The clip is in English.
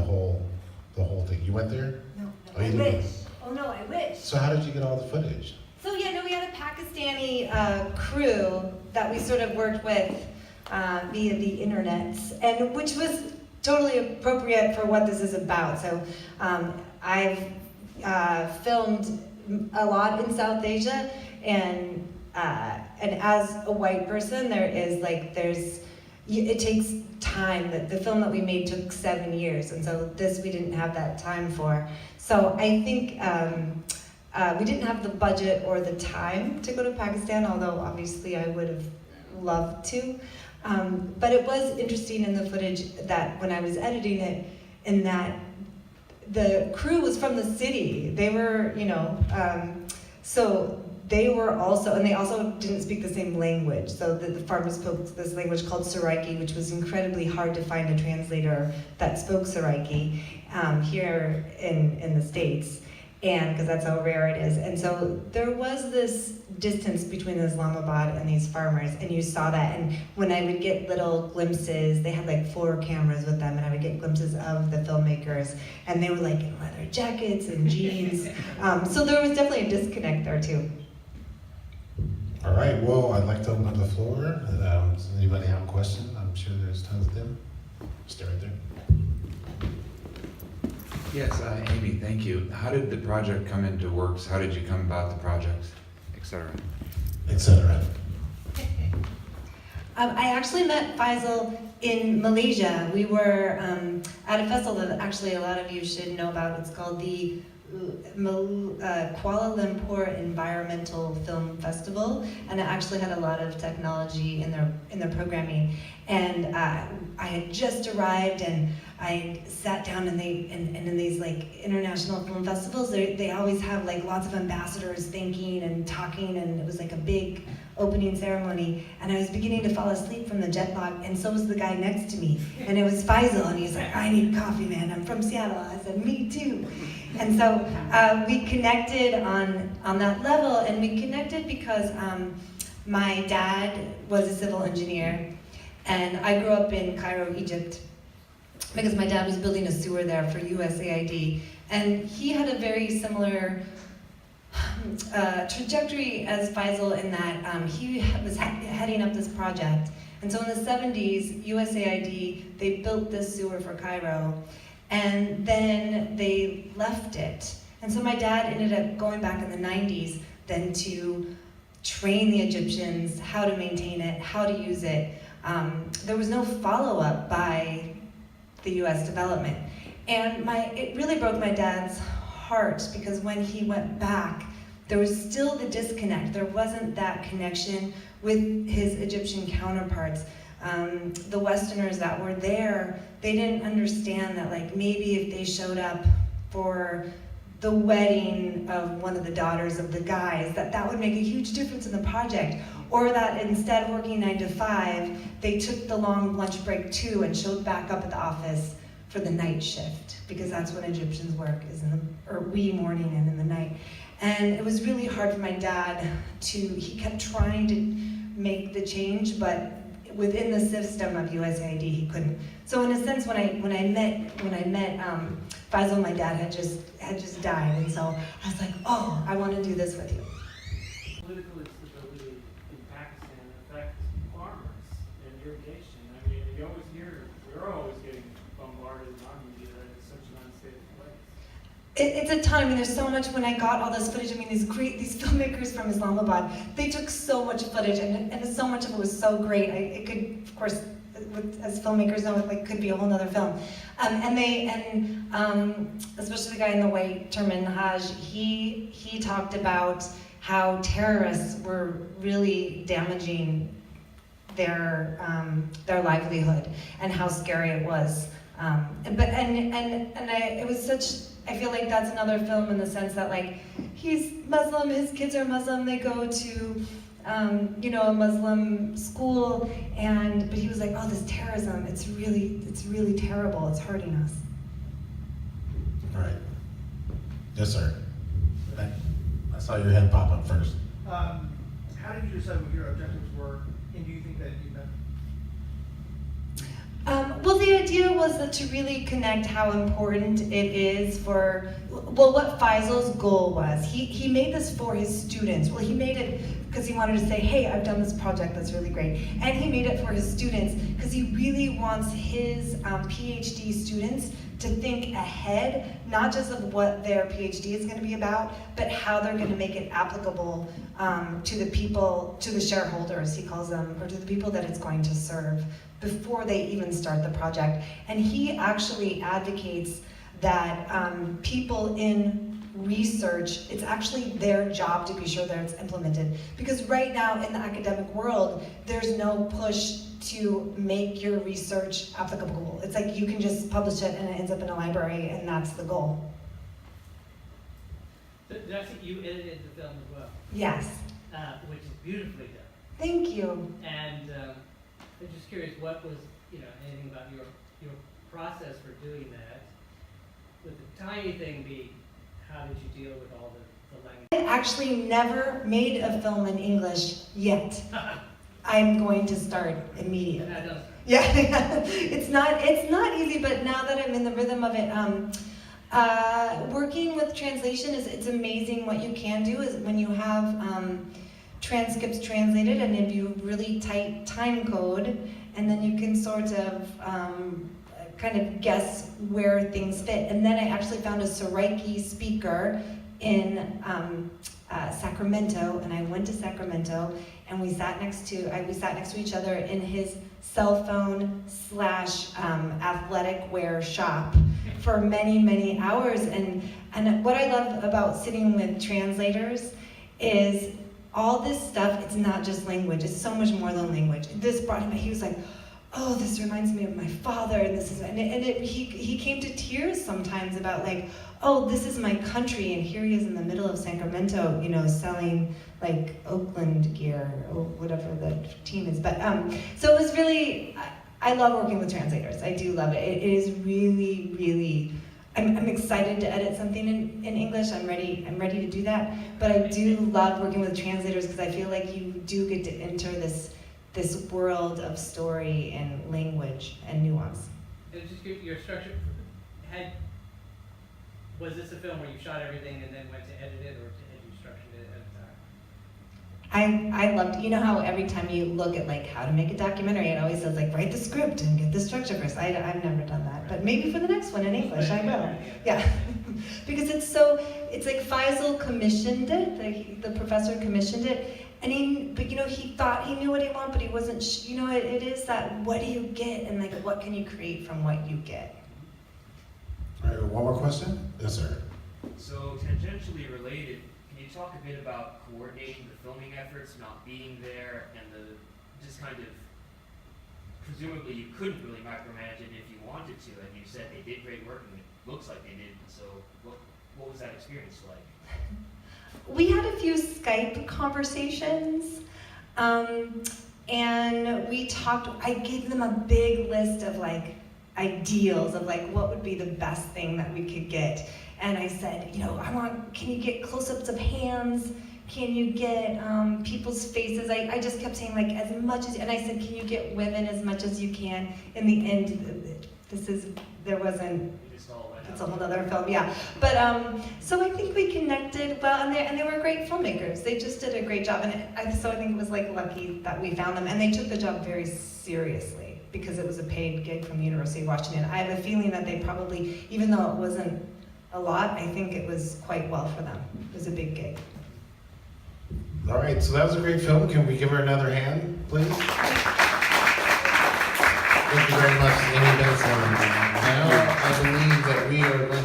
whole thing? You went there? No, Oh, you I didn't? wish. Oh no, I wish. So how did you get all the footage? So yeah, no, we had a Pakistani crew that we sort of worked with via the internet, and which was totally appropriate for what this is about. So I've filmed a lot in South Asia, and as a white person, it takes time. The film that we made took 7 years, and so this we didn't have that time for. So I think we didn't have the budget or the time to go to Pakistan, although obviously I would have loved to. But it was interesting in the footage that when I was editing it, in that the crew was from the city. They were, so they were also, and they also didn't speak the same language. So the farmers spoke this language called Saraiki, which was incredibly hard to find a translator that spoke Saraiki here in the States, and because that's how rare it is. And so there was this distance between Islamabad and these farmers, and you saw that. And when I would get little glimpses, they had like 4 cameras with them, and I would get glimpses of the filmmakers, and they were like in leather jackets and jeans. So there was definitely a disconnect there too. All right, well, I'd like to open up the floor. Does anybody have a question? I'm sure there's tons of them. Stay right there. Yes, Amy, thank you. How did the project come into works? How did you come about the project, et cetera? Etc. I actually met Faisal in Malaysia. We were at a festival that actually a lot of you should know about. It's called the Kuala Lumpur Environmental Film Festival, and it actually had a lot of technology in their programming. And I had just arrived, and I sat down, and in these like international film festivals, they always have like lots of ambassadors thanking and talking, and it was like a big opening ceremony. And I was beginning to fall asleep from the jet lag, and so was the guy next to me, and it was Faisal, and he's like, "I need coffee, man. I'm from Seattle." I said, "Me too." And so we connected on that level, and we connected because my dad was a civil engineer, and I grew up in Cairo, Egypt, because my dad was building a sewer there for USAID, and he had a very similar trajectory as Faisal in that he was heading up this project. And so in the 70s, USAID, they built this sewer for Cairo, and then they left it. And so my dad ended up going back in the 90s then to train the Egyptians how to maintain it, how to use it. There was no follow-up by the US development. And it really broke my dad's heart, because when he went back, there was still the disconnect. There wasn't that connection with his Egyptian counterparts. The Westerners that were there, they didn't understand that like maybe if they showed up for the wedding of one of the daughters of the guys, that would make a huge difference in the project. Or that instead of working 9 to 5, they took the long lunch break too and showed back up at the office for the night shift, because that's when Egyptians work, is in the wee morning and in the night. And it was really hard for my dad he kept trying to make the change, but within the system of USAID, he couldn't. So in a sense, when I met Faisal, my dad had just died, and so I was like, oh, I want to do this with you. Political instability in Pakistan affects farmers and irrigation. I mean, we're always getting bombarded in our media that it's such an unstable place. It's a ton. I mean, there's so much. When I got all this footage, I mean, these filmmakers from Islamabad, they took so much footage, and so much of it was so great. It could, of course, as filmmakers know, it could be a whole nother film. Especially the guy in the white turban, Haj, he talked about how terrorists were really damaging their livelihood, and how scary it was. It was such. I feel like that's another film in the sense that like he's Muslim, his kids are Muslim, they go to a Muslim school, but he was like, oh, this terrorism, it's really terrible, it's hurting us. All right. Yes, sir. I saw your hand pop up first. How did you decide what your objectives were, and do you think that you met? Well, the idea was that to really connect how important it is for, well, what Faisal's goal was. He made this for his students. Well, he made it because he wanted to say, hey, I've done this project that's really great. And he made it for his students because he really wants his PhD students to think ahead, not just of what their PhD is going to be about, but how they're going to make it applicable to the people, to the shareholders, he calls them, or to the people that it's going to serve before they even start the project. And he actually advocates that people in research, it's actually their job to be sure that it's implemented. Because right now in the academic world, there's no push to make your research applicable. It's like you can just publish it and it ends up in a library, and that's the goal. I think you edited the film as well, Yes. which is beautifully done. Thank you. And I'm just curious, what was, anything about your process for doing that? With the tiny thing being, how did you deal with all the language? I actually never made a film in English yet. I'm going to start immediately. That does. Yeah, it's not easy, but now that I'm in the rhythm of it, working with translation it's amazing what you can do is when you have transcripts translated and if you really tight time code, and then you can sort of kind of guess where things fit. And then I actually found a Saraiki speaker in Sacramento, and I went to Sacramento, and we sat next to each other in his cell phone / athletic wear shop for many, many hours. And what I love about sitting with translators is all this stuff, it's not just language, it's so much more than language. This brought him, he was like, oh, this reminds me of my father, and this is, he came to tears sometimes about like, oh, this is my country, and here he is in the middle of Sacramento, selling like Oakland gear or whatever the team is. But so it was really, I love working with translators. I do love it. It is really, really. I'm excited to edit something in English. I'm ready to do that. But I do love working with translators because I feel like you do get to enter this world of story and language and nuance. And just your structure, was this a film where you shot everything and then went to edit it, or had you structured it at a time? I loved, how every time you look at like how to make a documentary, it always says like write the script and get the structure first. I've never done that, but maybe for the next one in English I will. Yeah, because it's like Faisal commissioned it, like the professor commissioned it, and he thought he knew what he wanted, but he wasn't. It is that what do you get, and like what can you create from what you get. All right, one more question? Yes, sir. So, tangentially related, can you talk a bit about coordinating the filming efforts, not being there, and just kind of, presumably you couldn't really micromanage it if you wanted to, and you said they did great work, and it looks like they did, so what was that experience like? We had a few Skype conversations, and we talked. I gave them a big list of like ideals of like what would be the best thing that we could get. And I said, can you get close-ups of hands? Can you get people's faces? I just kept saying like as much as, and I said, can you get women as much as you can? In the end, there wasn't. It's a whole other film, yeah. But so I think we connected well, and they were great filmmakers. They just did a great job, and so I think it was like lucky that we found them, and they took the job very seriously because it was a paid gig from the University of Washington. I have a feeling that they probably, even though it wasn't a lot, I think it was quite well for them. It was a big gig. All right, so that was a great film. Can we give her another hand, please? Thank you very much, Amy Benson. Now, I believe that we are going